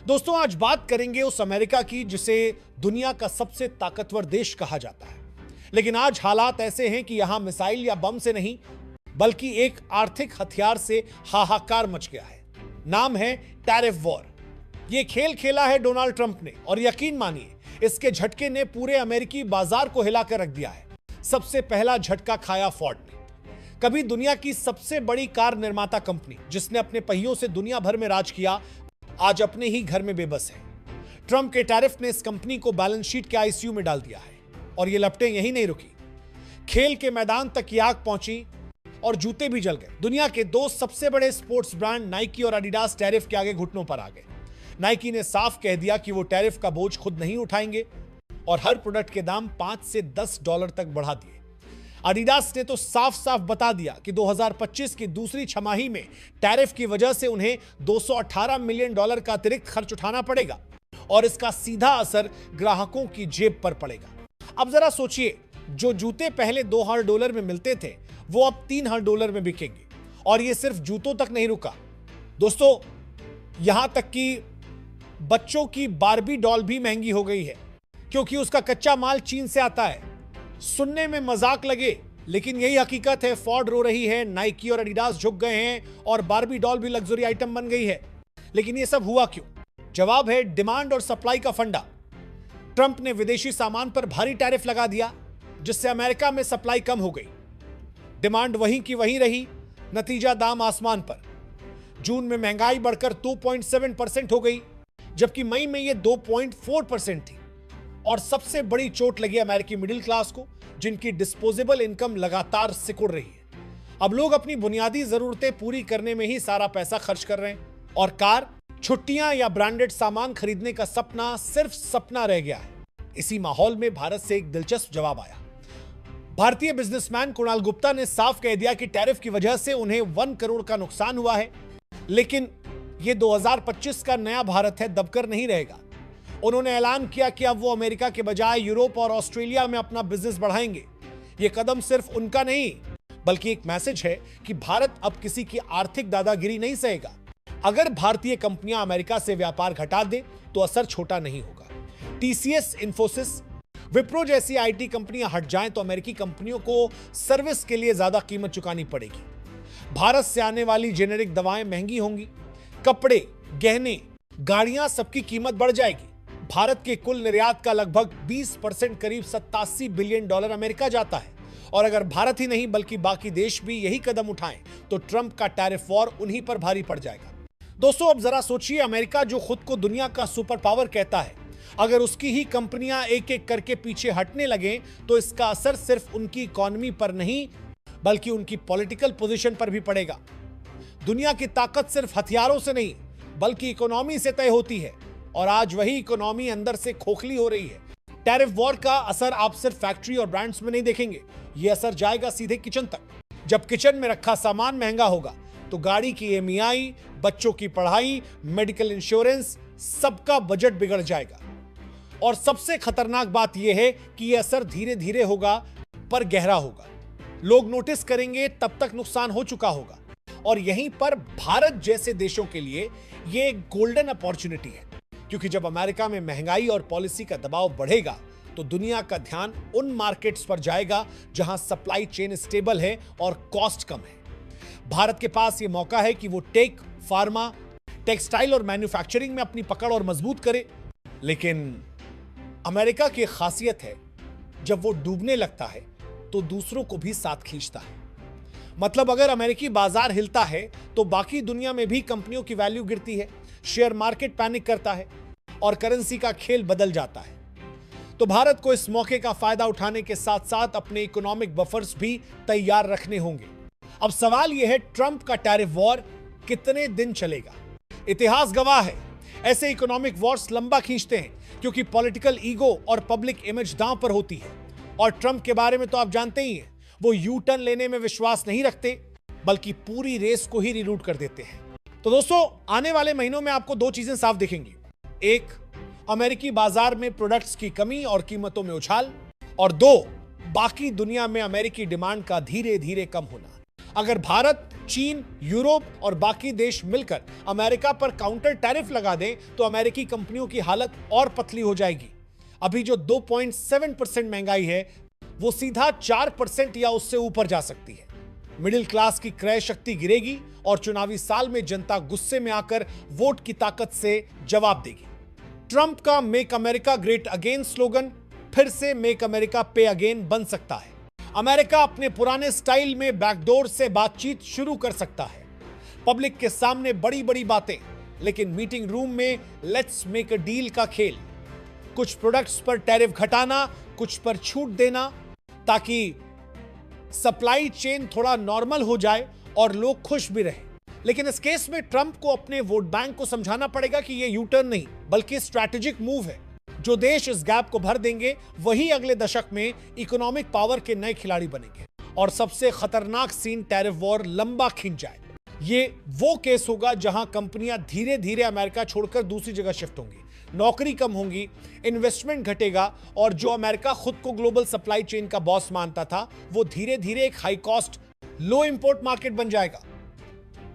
दोस्तों, आज बात करेंगे उस अमेरिका की जिसे दुनिया का सबसे ताकतवर देश कहा जाता है। लेकिन आज हालात ऐसे हैं कि यहां मिसाइल या बम से नहीं बल्कि एक आर्थिक हथियार से हाहाकार मच गया है। नाम है टैरिफ वॉर। यह खेल खेला है डोनाल्ड ट्रंप ने और यकीन मानिए इसके झटके ने पूरे अमेरिकी बाजार को हिलाकर रख दिया है। सबसे पहला झटका खाया फोर्ड ने। कभी दुनिया की सबसे बड़ी कार निर्माता कंपनी जिसने अपने पहियों से दुनिया भर में राज किया, आज अपने ही घर में बेबस है। ट्रंप के टैरिफ ने इस कंपनी को बैलेंस शीट के आईसीयू में डाल दिया है और ये लपटें यहीं नहीं रुकी। खेल के मैदान तक की आग पहुंची और जूते भी जल गए। दुनिया के दो सबसे बड़े स्पोर्ट्स ब्रांड नाइकी और एडिडास टैरिफ के आगे घुटनों पर आ गए। नाइकी ने साफ कह दिया कि वो टैरिफ का बोझ खुद नहीं उठाएंगे और हर प्रोडक्ट के दाम $5 से $10 तक बढ़ा दिए। एडिडास ने तो साफ साफ बता दिया कि 2025 की दूसरी छमाही में टैरिफ की वजह से उन्हें $218 मिलियन का अतिरिक्त खर्च उठाना पड़ेगा और इसका सीधा असर ग्राहकों की जेब पर पड़ेगा। अब जरा सोचिए, जो जूते पहले $2 में मिलते थे वो अब $3 में बिकेंगे। और ये सिर्फ जूतों तक नहीं रुका दोस्तों, यहां तक कि बच्चों की बारबी डॉल भी महंगी हो गई है क्योंकि उसका कच्चा माल चीन से आता है। सुनने में मजाक लगे लेकिन यही हकीकत है। फोर्ड रो रही है, नाइकी और एडिडास झुक गए हैं और बारबी डॉल भी लग्जरी आइटम बन गई है। लेकिन यह सब हुआ क्यों? जवाब है डिमांड और सप्लाई का फंडा। ट्रंप ने विदेशी सामान पर भारी टैरिफ लगा दिया जिससे अमेरिका में सप्लाई कम हो गई। डिमांड वहीं की वहीं रही, नतीजा दाम आसमान पर। जून में महंगाई बढ़कर 2.7% हो गई जबकि मई में यह 2.4% थी। और सबसे बड़ी चोट लगी अमेरिकी मिडिल क्लास को जिनकी डिस्पोजेबल इनकम लगातार सिकुड़ रही है। अब लोग अपनी बुनियादी जरूरतें पूरी करने में ही सारा पैसा खर्च कर रहे हैं और कार, छुट्टियां या ब्रांडेड सामान खरीदने का सपना सिर्फ सपना रह गया है। इसी माहौल में भारत से एक दिलचस्प जवाब आया। भारतीय बिजनेसमैन कुणाल गुप्ता ने साफ कह दिया कि टैरिफ की वजह से उन्हें 1 करोड़ का नुकसान हुआ है, लेकिन यह 2025 का नया भारत है, दबकर नहीं रहेगा। उन्होंने ऐलान किया कि अब वो अमेरिका के बजाय यूरोप और ऑस्ट्रेलिया में अपना बिजनेस बढ़ाएंगे। यह कदम सिर्फ उनका नहीं बल्कि एक मैसेज है कि भारत अब किसी की आर्थिक दादागिरी नहीं सहेगा। अगर भारतीय कंपनियां अमेरिका से व्यापार घटा दें तो असर छोटा नहीं होगा। टीसीएस, इन्फोसिस, विप्रो जैसी आईटी कंपनियां हट जाएं तो अमेरिकी कंपनियों को सर्विस के लिए ज्यादा कीमत चुकानी पड़ेगी। भारत से आने वाली जेनेरिक दवाएं महंगी होंगी, कपड़े, गहने, गाड़ियां, सबकी कीमत बढ़ जाएगी। भारत के कुल निर्यात का लगभग 20% करीब $87 बिलियन अमेरिका जाता है। और अगर भारत ही नहीं बल्कि बाकी देश भी यही कदम उठाएं तो ट्रंप का टैरिफ वॉर उन्हीं पर भारी पड़ जाएगा। दोस्तों, अब जरा सोचिए, अमेरिका जो खुद को दुनिया का सुपर पावर कहता है, अगर उसकी ही कंपनियां एक एक करके पीछे हटने लगे तो इसका असर सिर्फ उनकी इकोनॉमी पर नहीं बल्कि उनकी पॉलिटिकल पोजीशन पर भी पड़ेगा। दुनिया की ताकत सिर्फ हथियारों से नहीं बल्कि इकोनॉमी से तय होती है और आज वही इकोनॉमी अंदर से खोखली हो रही है। टैरिफ वॉर का असर आप सिर्फ फैक्ट्री और ब्रांड्स में नहीं देखेंगे, यह असर जाएगा सीधे किचन तक। जब किचन में रखा सामान महंगा होगा तो गाड़ी की ईएमआई, बच्चों की पढ़ाई, मेडिकल इंश्योरेंस, सबका बजट बिगड़ जाएगा। और सबसे खतरनाक बात यह है कि यह असर धीरे धीरे होगा पर गहरा होगा। लोग नोटिस करेंगे तब तक नुकसान हो चुका होगा। और यहीं पर भारत जैसे देशों के लिए यह एक गोल्डन अपॉर्चुनिटी है क्योंकि जब अमेरिका में महंगाई और पॉलिसी का दबाव बढ़ेगा तो दुनिया का ध्यान उन मार्केट्स पर जाएगा जहां सप्लाई चेन स्टेबल है और कॉस्ट कम है। भारत के पास यह मौका है कि वो टेक, फार्मा, टेक्सटाइल और मैन्युफैक्चरिंग में अपनी पकड़ और मजबूत करे। लेकिन अमेरिका की खासियत है, जब वो डूबने लगता है तो दूसरों को भी साथ खींचता है। मतलब अगर अमेरिकी बाजार हिलता है तो बाकी दुनिया में भी कंपनियों की वैल्यू गिरती है, शेयर मार्केट पैनिक करता है और करेंसी का खेल बदल जाता है। तो भारत को इस मौके का फायदा उठाने के साथ साथ अपने इकोनॉमिक बफर्स भी तैयार रखने होंगे। अब सवाल यह है, ट्रंप का टैरिफ वॉर कितने दिन चलेगा? इतिहास गवाह है, ऐसे इकोनॉमिक वॉर्स लंबा खींचते हैं क्योंकि पॉलिटिकल ईगो और पब्लिक इमेज दांव पर होती है। और ट्रंप के बारे में तो आप जानते ही हैं, वो यू टर्न लेने में विश्वास नहीं रखते बल्कि पूरी रेस को ही रीरूट कर देते हैं। तो दोस्तों, आने वाले महीनों में आपको दो चीजें साफ दिखेंगी। एक, अमेरिकी बाजार में प्रोडक्ट्स की कमी और कीमतों में उछाल, और दो, बाकी दुनिया में अमेरिकी डिमांड का धीरे धीरे कम होना। अगर भारत, चीन, यूरोप और बाकी देश मिलकर अमेरिका पर काउंटर टैरिफ लगा दें तो अमेरिकी कंपनियों की हालत और पतली हो जाएगी। अभी जो 2.7% महंगाई है वो सीधा 4% या उससे ऊपर जा सकती है। मिडिल क्लास की क्रय शक्ति गिरेगी और चुनावी साल में जनता गुस्से में आकर वोट की ताकत से जवाब देगी। ट्रंप का make America great again slogan फिर से मेक अमेरिका पे अगेन बन सकता है। अमेरिका अपने पुराने स्टाइल में बैकडोर से बातचीत शुरू कर सकता है। पब्लिक के सामने बड़ी बड़ी बातें, लेकिन मीटिंग रूम में लेट्स मेक अ डील का खेल। कुछ प्रोडक्ट्स पर टैरिफ घटाना, कुछ पर छूट देना, ताकि सप्लाई चेन थोड़ा नॉर्मल हो जाए और लोग खुश भी रहे। लेकिन इस केस में ट्रंप को अपने वोट बैंक को समझाना पड़ेगा कि यह यू टर्न नहीं बल्कि स्ट्रैटेजिक मूव है। जो देश इस गैप को भर देंगे वही अगले दशक में इकोनॉमिक पावर के नए खिलाड़ी बनेंगे और सबसे खतरनाक सीन टैरिफ वॉर लंबा खिंच जाए। ये वो केस होगा जहां कंपनियां धीरे धीरे अमेरिका छोड़कर दूसरी जगह शिफ्ट होंगी, नौकरी कम होंगी, इन्वेस्टमेंट घटेगा और जो अमेरिका खुद को ग्लोबल सप्लाई चेन का बॉस मानता था वो धीरे धीरे एक हाई कॉस्ट, लो इंपोर्ट मार्केट बन जाएगा।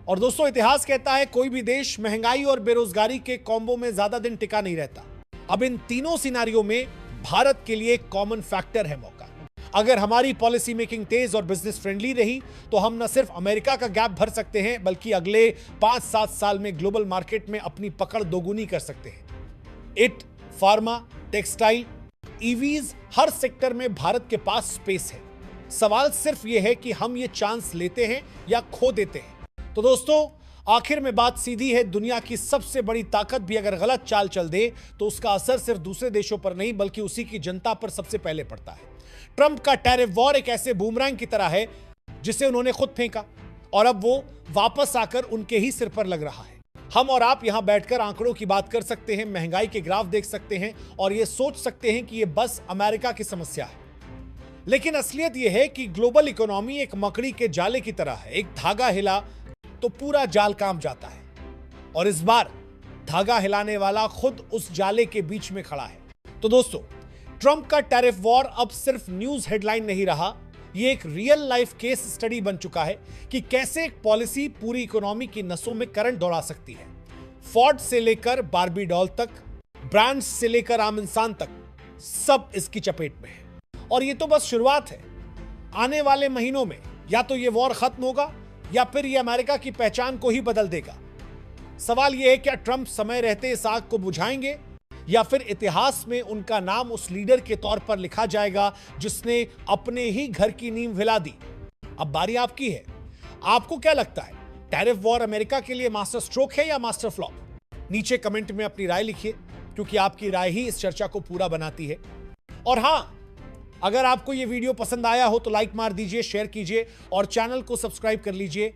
और दोस्तों, इतिहास कहता है कोई भी देश महंगाई और बेरोजगारी के कॉम्बो में ज्यादा दिन टिका नहीं रहता। अब इन तीनों सिनारियों में भारत के लिए एक कॉमन फैक्टर है मौका। अगर हमारी पॉलिसी मेकिंग तेज और बिजनेस फ्रेंडली रही तो हम न सिर्फ अमेरिका का गैप भर सकते हैं बल्कि अगले 5-7 साल में ग्लोबल मार्केट में अपनी पकड़ दोगुनी कर सकते हैं। It, pharma, textile, EVs, her sector में भारत के पास स्पेस है। सवाल सिर्फ यह है कि हम ये चांस लेते हैं या खो देते हैं। तो दोस्तों, आखिर में बात सीधी है, दुनिया की सबसे बड़ी ताकत भी अगर गलत चाल चल दे तो उसका असर सिर्फ दूसरे देशों पर नहीं बल्कि उसी की जनता पर सबसे पहले पड़ता है। ट्रंप का टैरिफ वॉर एक ऐसे बूमरैंग की तरह है जिसे उन्होंने खुद फेंका और अब वो वापस आकर उनके ही सिर पर लग रहा है। हम और आप यहां बैठकर आंकड़ों की बात कर सकते हैं, महंगाई के ग्राफ देख सकते हैं और ये सोच सकते हैं कि ये बस अमेरिका की समस्या है, लेकिन असलियत यह है कि ग्लोबल इकोनॉमी एक मकड़ी के जाले की तरह है। एक धागा हिला तो पूरा जाल काम जाता है और इस बार धागा हिलाने वाला खुद उस जाले के बीच में खड़ा है। तो दोस्तों, ट्रंप का टैरिफ वॉर अब सिर्फ न्यूज हेडलाइन नहीं रहा, यह एक रियल लाइफ केस स्टडी बन चुका है कि कैसे एक पॉलिसी पूरी इकोनॉमी की नसों में करंट दौड़ा सकती है। फोर्ड से लेकर बार्बी डॉल तक, ब्रांड्स से लेकर आम इंसान तक, सब इसकी चपेट में है। और ये तो बस शुरुआत है। आने वाले महीनों में या तो ये वॉर खत्म होगा या फिर ये अमेरिका की पहचान को ही बदल देगा। सवाल यह है, क्या ट्रंप समय रहते इस आग को बुझाएंगे या फिर इतिहास में उनका नाम उस लीडर के तौर पर लिखा जाएगा जिसने अपने ही घर की नींव हिला दी। अब बारी आपकी है। आपको क्या लगता है, टैरिफ वॉर अमेरिका के लिए मास्टर स्ट्रोक है या मास्टर फ्लॉप? नीचे कमेंट में अपनी राय लिखिए, क्योंकि आपकी राय ही इस चर्चा को पूरा बनाती है। और हां, अगर आपको यह वीडियो पसंद आया हो तो लाइक मार दीजिए, शेयर कीजिए और चैनल को सब्सक्राइब कर लीजिए